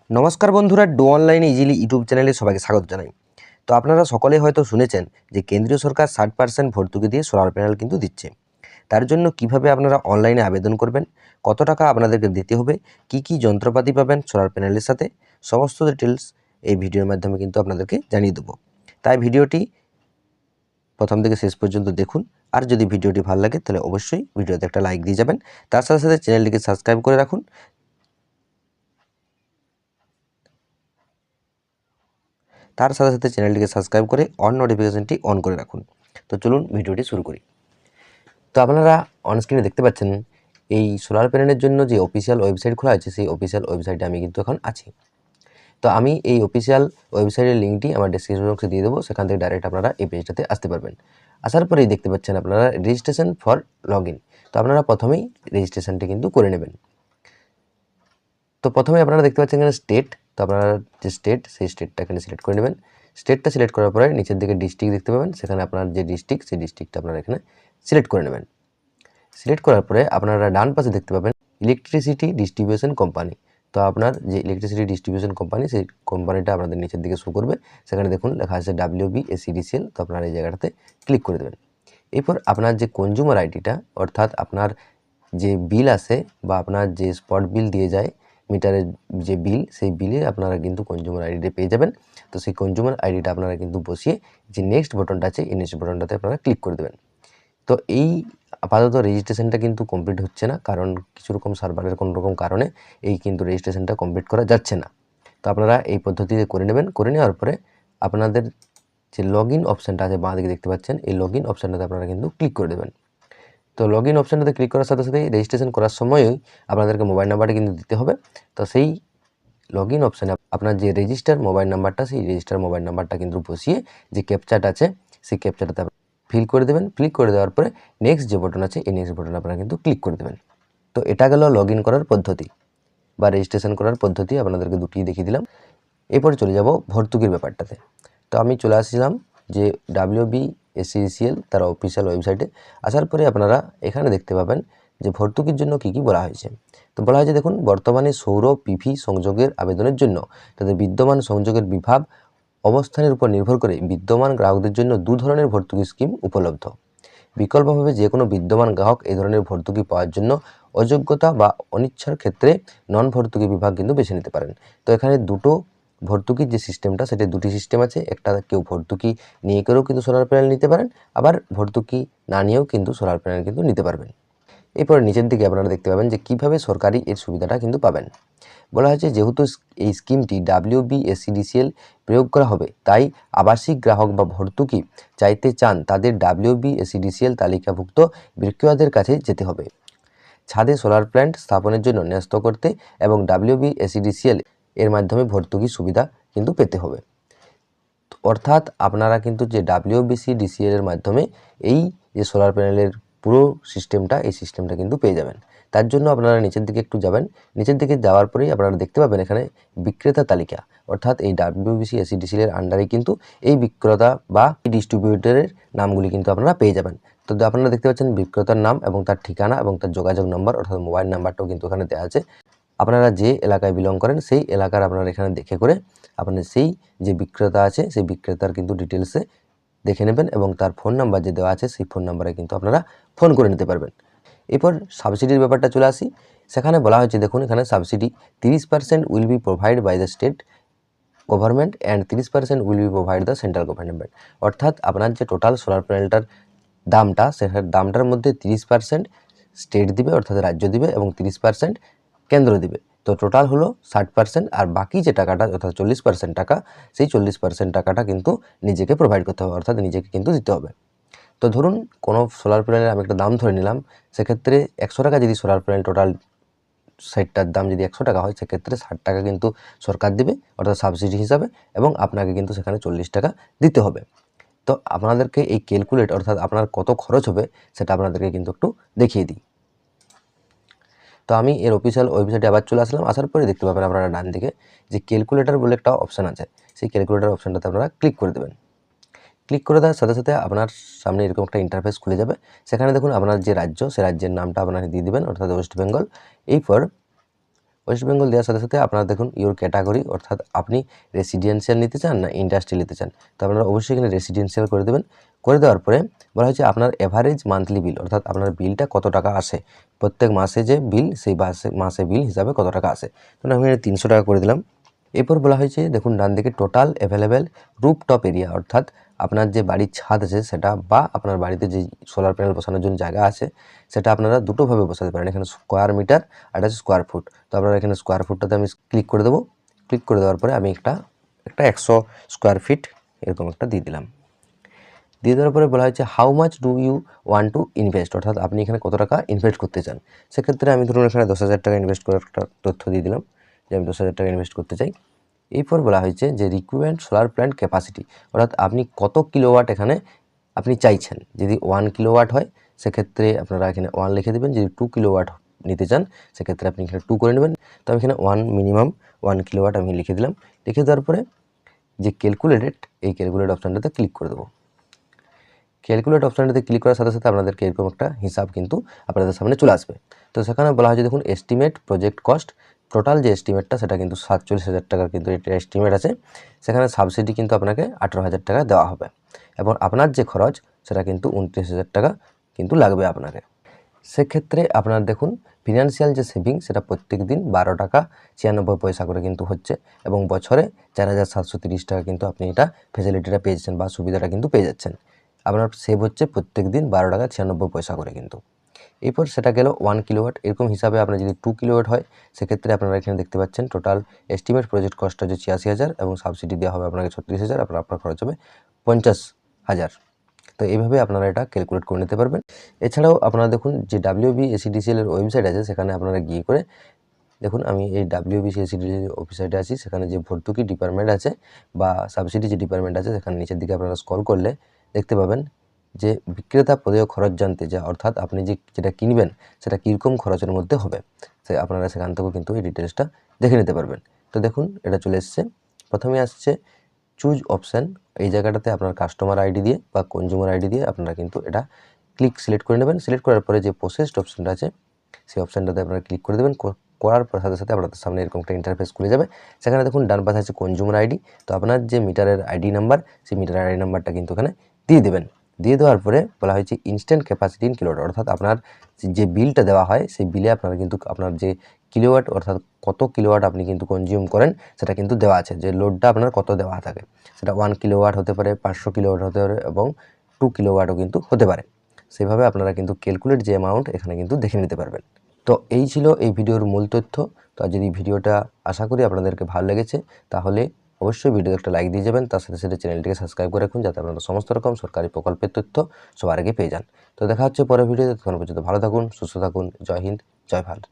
নমস্কার বন্ধুরা, ডো অনলাইনে ইজিলি ইউটিউব চ্যানেলে সবাইকে স্বাগত জানাই। তো আপনারা সকলে হয়তো শুনেছেন যে কেন্দ্রীয় সরকার 60% ভর্তুকি দিয়ে সোলার প্যানেল কিন্তু দিচ্ছে। তার জন্য কিভাবে আপনারা অনলাইনে আবেদন করবেন, কত টাকা আপনাদেরকে দিতে হবে, কি কি যন্ত্রপাতি পাবেন সোলার প্যানেলের সাথে, সমস্ত ডিটেলস এই ভিডিওর মাধ্যমে কিন্তু আপনাদেরকে জানিয়ে দেবো। তাই ভিডিওটি প্রথম থেকে শেষ পর্যন্ত দেখুন। আর যদি ভিডিওটি ভালো লাগে তাহলে অবশ্যই ভিডিওতে একটা লাইক দিয়ে যাবেন। তার সাথে সাথে চ্যানেলটিকে সাবস্ক্রাইব করে রাখুন। তার সাথে সাথে চ্যানেলটিকে সাবস্ক্রাইব করে অন নোটিফিকেশনটি অন করে রাখুন। তো চলুন ভিডিওটি শুরু করি। তো আপনারা অনস্ক্রিনে দেখতে পাচ্ছেন এই সোলার প্যানেলের জন্য যে অফিসিয়াল ওয়েবসাইট খোলা আছে, সেই অফিসিয়াল ওয়েবসাইটে আমি কিন্তু এখন আছি। তো আমি এই অফিসিয়াল ওয়েবসাইটের লিঙ্কটি আমার ডেসক্রিপশন বক্সে দিয়ে দেবো, সেখান থেকে ডাইরেক্ট আপনারা এই পেজটাতে আসতে পারবেন। আসার পরেই দেখতে পাচ্ছেন আপনারা রেজিস্ট্রেশন ফর লগ ইন। তো আপনারা প্রথমেই রেজিস্ট্রেশনটি কিন্তু করে নেবেন। তো প্রথমে আপনারা দেখতে পাচ্ছেন এখানে স্টেট। তো আপনারা যে স্টেট, সেই স্টেটটা এখানে সিলেক্ট করে নেবেন। স্টেটটা সিলেক্ট করার পরে নিচের দিকে ডিস্ট্রিক্ট দেখতে পাবেন, সেখানে আপনার যে ডিস্ট্রিক্ট, সেই ডিস্ট্রিক্টটা আপনারা এখানে সিলেক্ট করে নেবেন। সিলেক্ট করার পরে আপনারা ডান পাশে দেখতে পাবেন ইলেকট্রিসিটি ডিস্ট্রিবিউশন কোম্পানি। তো আপনার যে ইলেকট্রিসিটি ডিস্ট্রিবিউশন কোম্পানি, সেই কোম্পানিটা আপনাদের নিচের দিকে শো করবে। সেখানে দেখুন লেখা আছে WBSEDCL। তো আপনারা এই জায়গাটাতে ক্লিক করে দেবেন। এরপর আপনার যে কনজিউমার আইডিটা, অর্থাৎ আপনার যে বিল আসে বা আপনার যে স্পট বিল দিয়ে যায়, মিটারের যে বিল, সেই বিলে আপনারা কিন্তু কনজিউমার আইডিটা পেয়ে যাবেন। তো সেই কনজিউমার আইডিটা আপনারা কিন্তু বসিয়ে যে নেক্সট বাটনটা আছে, এই নেক্সট বাটনটাতে আপনারা ক্লিক করে দেবেন। তো এই আপাতত রেজিস্ট্রেশনটা কিন্তু কমপ্লিট হচ্ছে না, কারণ কিছু রকম সার্ভারের কোনো রকম কারণে এই কিন্তু রেজিস্ট্রেশনটা কমপ্লিট করা যাচ্ছে না। তো আপনারা এই পদ্ধতিতে করে নেবেন। করে নেওয়ার পরে আপনাদের যে লগ ইন অপশানটা আছে বাঁ দিকে দেখতে পাচ্ছেন, এই লগ ইন অপশানটাতে আপনারা কিন্তু ক্লিক করে দেবেন। তো লগ ইন অপশানটাতে ক্লিক করার সাথে সাথেই রেজিস্ট্রেশন করার সময়ই আপনাদেরকে মোবাইল নাম্বারটা কিন্তু দিতে হবে। তো সেই লগ ইন অপশানে আপনার যে রেজিস্টার মোবাইল নাম্বারটা, সেই রেজিস্টার মোবাইল নাম্বারটা কিন্তু বসিয়ে যে ক্যাপচাটা আছে, সেই ক্যাপচাটাতে ফিল করে দেবেন। ফিল করে দেওয়ার পরে নেক্সট যে বাটন আছে, এই নেক্সট বাটনে আপনারা কিন্তু ক্লিক করে দেবেন। তো এটা গেল লগ ইন করার পদ্ধতি বা রেজিস্ট্রেশন করার পদ্ধতি, আপনাদেরকে দুটিই দেখিয়ে দিলাম। এরপরে চলে যাব ভর্তুকির ব্যাপারটাতে। তো আমি চলে আসছিলাম যে WBSEDCL তার অফিসিয়াল ওয়েবসাইটে। আসার পরে আপনারা এখানে দেখতে পাবেন যে ভর্তুকির জন্য কি কি বলা হয়েছে। তো বলা হয়েছে দেখুন, বর্তমানে সৌর PV সংযোগের আবেদনের জন্য তাদের বিদ্যমান সংযোগের বিভাগ অবস্থানের উপর নির্ভর করে বিদ্যমান গ্রাহকদের জন্য দু ধরনের ভর্তুকি স্কিম উপলব্ধ। বিকল্পভাবে যে কোনো বিদ্যমান গ্রাহক এই ধরনের ভর্তুকি পাওয়ার জন্য অযোগ্যতা বা অনিচ্ছার ক্ষেত্রে নন ভর্তুকি বিভাগ কিন্তু বেছে নিতে পারেন। তো এখানে দুটো ভর্তুকির যে সিস্টেমটা, সেটা দুটি সিস্টেম আছে। একটা কেউ ভর্তুকি নিয়ে করেও কিন্তু সোলার প্যানেল নিতে পারেন, আবার ভর্তুকি না নিয়েও কিন্তু সোলার প্যানেল কিন্তু নিতে পারবেন। এরপর নিচের দিকে আপনারা দেখতে পাবেন যে কিভাবে সরকারি এর সুবিধাটা কিন্তু পাবেন। বলা হয়েছে যেহেতু এই স্কিমটি WBSEDCL প্রয়োগ করা হবে, তাই আবাসিক গ্রাহক বা ভর্তুকি চাইতে চান তাদের WBSEDCL তালিকাভুক্ত বিক্রেতাদের কাছে যেতে হবে। ছাদে সোলার প্ল্যান্ট স্থাপনের জন্য ন্যস্ত করতে এবং WBSEDCL এর মাধ্যমে ভর্তুকি সুবিধা কিন্তু পেতে হবে। অর্থাৎ আপনারা কিন্তু যে WBSEDCL এর মাধ্যমে এই যে সোলার প্যানেলের পুরো সিস্টেমটা, এই সিস্টেমটা কিন্তু পেয়ে যাবেন। তার জন্য আপনারা নিচের দিকে একটু যাবেন। নিচের দিকে যাওয়ার পরেই আপনারা দেখতে পাবেন এখানে বিক্রেতা তালিকা, অর্থাৎ এই WBSEDCL এর আন্ডারে কিন্তু এই বিক্রেতা বা ডিস্ট্রিবিউটরের নামগুলি কিন্তু আপনারা পেয়ে যাবেন। তো আপনারা দেখতে পাচ্ছেন বিক্রেতার নাম এবং তার ঠিকানা এবং তার যোগাযোগ নম্বর, অর্থাৎ মোবাইল নাম্বারটাও কিন্তু এখানে দেওয়া আছে। আপনারা যে এলাকায় বিলং করেন, সেই এলাকার আপনারা এখানে দেখে করে আপনার সেই যে বিক্রেতা আছে, সেই বিক্রেতার কিন্তু ডিটেলসে দেখে নেবেন এবং তার ফোন নাম্বার যে দেওয়া আছে, সেই ফোন নাম্বারে কিন্তু আপনারা ফোন করে নিতে পারবেন। এরপর সাবসিডির ব্যাপারটা চলে আসি। সেখানে বলা হয়েছে দেখুন, এখানে subsidy 30% will be provide by the state government and 30% will be provide the central government. অর্থাৎ আপনার যে টোটাল সোলার প্যানেলটার দামটা, সেটার দামটার মধ্যে 30% স্টেট দিবে, অর্থাৎ রাজ্য দিবে, এবং 30% কেন্দ্র দিবে। তো টোটাল হলো 60%। আর বাকি যে টাকাটা, অর্থাৎ 40% টাকা, সেই 40% টাকাটা কিন্তু নিজেকে প্রোভাইড করতে হবে, অর্থাৎ নিজেকে কিন্তু দিতে হবে। তো ধরুন কোনো সোলার প্যানেলের আমি একটা দাম ধরে নিলাম, সেক্ষেত্রে 100 টাকা যদি সোলার প্যানেল টোটাল সেটটার দাম যদি 100 টাকা হয়, সেক্ষেত্রে 60 টাকা কিন্তু সরকার দেবে, অর্থাৎ সাবসিডি হিসাবে, এবং আপনাকে কিন্তু সেখানে 40 টাকা দিতে হবে। তো আপনাদেরকে এই ক্যালকুলেট, অর্থাৎ আপনার কত খরচ হবে, সেটা আপনাদেরকে কিন্তু একটু দেখিয়ে দিই। তো আমি এর অফিসিয়াল ওয়েবসাইটে আবার চলে আসলাম। আসার পরে দেখতে পাবেন আপনারা ডান দিকে যে ক্যালকুলেটর বলে একটা অপশান আছে, সেই ক্যালকুলেটর অপশানটাতে আপনারা ক্লিক করে দেবেন। ক্লিক করে দেওয়ার সাথে সাথে আপনার সামনে এরকম একটা ইন্টারফেস খুলে যাবে। সেখানে দেখুন আপনার যে রাজ্য, সে রাজ্যের নামটা আপনারা দিয়ে দেবেন, অর্থাৎ ওয়েস্ট বেঙ্গল। এরপর ওয়েস্ট বেঙ্গল দেওয়ার সাথে সাথে আপনারা দেখুন ইওর ক্যাটাগরি, অর্থাৎ আপনি রেসিডেন্সিয়াল নিতে চান না ইন্ডাস্ট্রিয়াল নিতে চান। তো আপনারা অবশ্যই এখানে রেসিডেন্সিয়াল করে দেবেন। করে দেওয়ার পরে বলা হয়েছে আপনার এভারেজ মান্থলি বিল, অর্থাৎ আপনার বিলটা কত টাকা আসে, প্রত্যেক মাসে যে বিল সেই মাসে বিল হিসাবে কত টাকা আসে। তো আমি 300 টাকা করে দিলাম। এরপর বলা হয়েছে দেখুন ডান দিকে টোটাল অ্যাভেলেবেল রুফটপ এরিয়া, অর্থাৎ আপনার যে বাড়ির ছাদ আছে সেটা বা আপনার বাড়িতে যে সোলার প্যানেল বসানোর জন্য জায়গা আছে সেটা আপনারা দুটোভাবে বসাতে পারেন। এখানে স্কোয়ার মিটার আর এটা হচ্ছে স্কোয়ার ফুট। তো আপনারা এখানে স্কোয়ার ফুটটাতে আমি ক্লিক করে দেবো। ক্লিক করে দেওয়ার পরে আমি একটা 100 স্কোয়ার ফিট এরকম একটা দিয়ে দিলাম। দিয়ে দেওয়ার পরে বলা হয়েছে how much do you want to invest, অর্থাৎ আপনি এখানে কত টাকা ইনভেস্ট করতে চান। সেক্ষেত্রে আমি ধরুন এখানে 10,000 টাকা ইনভেস্ট করার একটা তথ্য দিয়ে দিলাম যে আমি 10,000 টাকা ইনভেস্ট করতে চাই। এরপর বলা হয়েছে যে রিকোয়ারমেন্ট সোলার প্ল্যান্ট ক্যাপাসিটি, অর্থাৎ আপনি কত কিলোওয়াট এখানে আপনি চাইছেন। যদি 1 কিলোওয়াট হয় সেক্ষেত্রে আপনারা এখানে 1 লিখে দেবেন। যদি 2 কিলোওয়াট নিতে চান সেক্ষেত্রে আপনি এখানে 2 করে নেবেন। তো আমি এখানে মিনিমাম 1 কিলোওয়াট আমি লিখে দিলাম। লিখে দেওয়ার পরে যে ক্যালকুলেটেড, এই ক্যালকুলেট অপশানটাতে ক্লিক করে দেবো। ক্যালকুলেট অপশানটাতে ক্লিক করার সাথে সাথে আপনাদেরকে এরকম একটা হিসাব কিন্তু আপনাদের সামনে চলে আসবে। তো সেখানে বলা হয়েছে দেখুন এস্টিমেট প্রজেক্ট কস্ট, টোটাল যে এস্টিমেটটা সেটা কিন্তু 47,000 টাকার কিন্তু এটা এস্টিমেট আছে। সেখানে সাবসিডি কিন্তু আপনাকে 18,000 টাকা দেওয়া হবে এবং আপনার যে খরচ সেটা কিন্তু 29,000 টাকা কিন্তু লাগবে আপনাকে। সেক্ষেত্রে আপনার দেখুন ফিনান্সিয়াল যে সেভিং সেটা প্রত্যেক দিন 12 টাকা 96 পয়সা করে কিন্তু হচ্ছে এবং বছরে 4,730 টাকা কিন্তু আপনি এটা ফেসিলিটিটা পেয়ে যাচ্ছেন বা সুবিধাটা কিন্তু পেয়ে যাচ্ছেন। আপনার সেভ হচ্ছে প্রত্যেক দিন 12 টাকা 96 পয়সা করে কিন্তু। এরপর সেটা গেল 1 কিলোওয়াট। এরকম হিসাবে আপনার যদি 2 কিলোওয়াট হয় সেক্ষেত্রে আপনারা এখানে দেখতে পাচ্ছেন টোটাল এস্টিমেট প্রজেক্ট কস্টটা যে 86,000 এবং সাবসিডি দেওয়া হবে আপনাকে 36,000, আপনার খরচ হবে 50,000। তো এইভাবে আপনারা এটা ক্যালকুলেট করে নিতে পারবেন। এছাড়াও আপনারা দেখুন যে WBSEDCL এর ওয়েবসাইট আছে সেখানে আপনারা গিয়ে করে দেখুন আমি এই WBSEDCL ওয়েবসাইটে আছি। সেখানে যে ভর্তুকি ডিপার্টমেন্ট আছে বা সাবসিডি যে ডিপার্টমেন্ট আছে সেখানে নিচের দিকে আপনারা স্ক্রল করলে দেখতে পাবেন যে বিক্রেতা প্রদেয় খরচ জানতে, যা অর্থাৎ আপনি যেটা কিনবেন সেটা কীরকম খরচের মধ্যে হবে আপনারা সেখান থেকেও কিন্তু এই ডিটেলসটা দেখে নিতে পারবেন। তো দেখুন এটা চলে এসছে। প্রথমে আসছে চুজ অপশান, এই জায়গাটাতে আপনার কাস্টমার আইডি দিয়ে বা কনজিউমার আইডি দিয়ে আপনারা কিন্তু এটা সিলেক্ট করে নেবেন। সিলেক্ট করার পরে যে প্রসেসড অপশানটা আছে সেই অপশানটাতে আপনারা ক্লিক করে দেবেন। করার পর সাথে সাথে আপনাদের সামনে এরকম একটা ইন্টারফেস খুলে যাবে। সেখানে দেখুন ডান পাশে আছে কনজিউমার আইডি। তো আপনার যে মিটারের আইডি নাম্বার সেই মিটারের আইডি নাম্বারটা কিন্তু এখানে দিয়ে দেবেন। দিয়ে দেওয়ার পরে বলা হয়েছে ইনস্ট্যান্ট ক্যাপাসিটি ইন কিলোওয়াট, অর্থাৎ আপনার যে বিলটা দেওয়া হয় সেই বিলে আপনারা কিন্তু আপনার যে কিলোওয়াট অর্থাৎ কত কিলোওয়াট আপনি কিন্তু কনজিউম করেন সেটা কিন্তু দেওয়া আছে, যে লোডটা আপনার কত দেওয়া থাকে। সেটা 1 কিলোওয়াট হতে পারে, 500 কিলোওয়াট হতে পারে এবং 2 কিলোওয়াটও কিন্তু হতে পারে। সেভাবে আপনারা কিন্তু ক্যালকুলেট যে অ্যামাউন্ট এখানে কিন্তু দেখে নিতে পারবেন। তো এই ছিল এই ভিডিওর মূল তথ্য। তো যদি ভিডিওটা আশা করি আপনাদেরকে ভালো লেগেছে তাহলে অবশ্যই ভিডিওতে একটা লাইক দিয়ে যাবেন। তার সাথে সাথে চ্যানেলটিকে সাবস্ক্রাইব করে রাখুন যাতে আপনারা সমস্ত রকম সরকারি প্রকল্পের তথ্য সবার আগে পেয়ে যান। তো দেখা হচ্ছে পরের ভিডিওতে, ততক্ষণ পর্যন্ত ভালো থাকুন, সুস্থ থাকুন। জয় হিন্দ, জয় ভারত।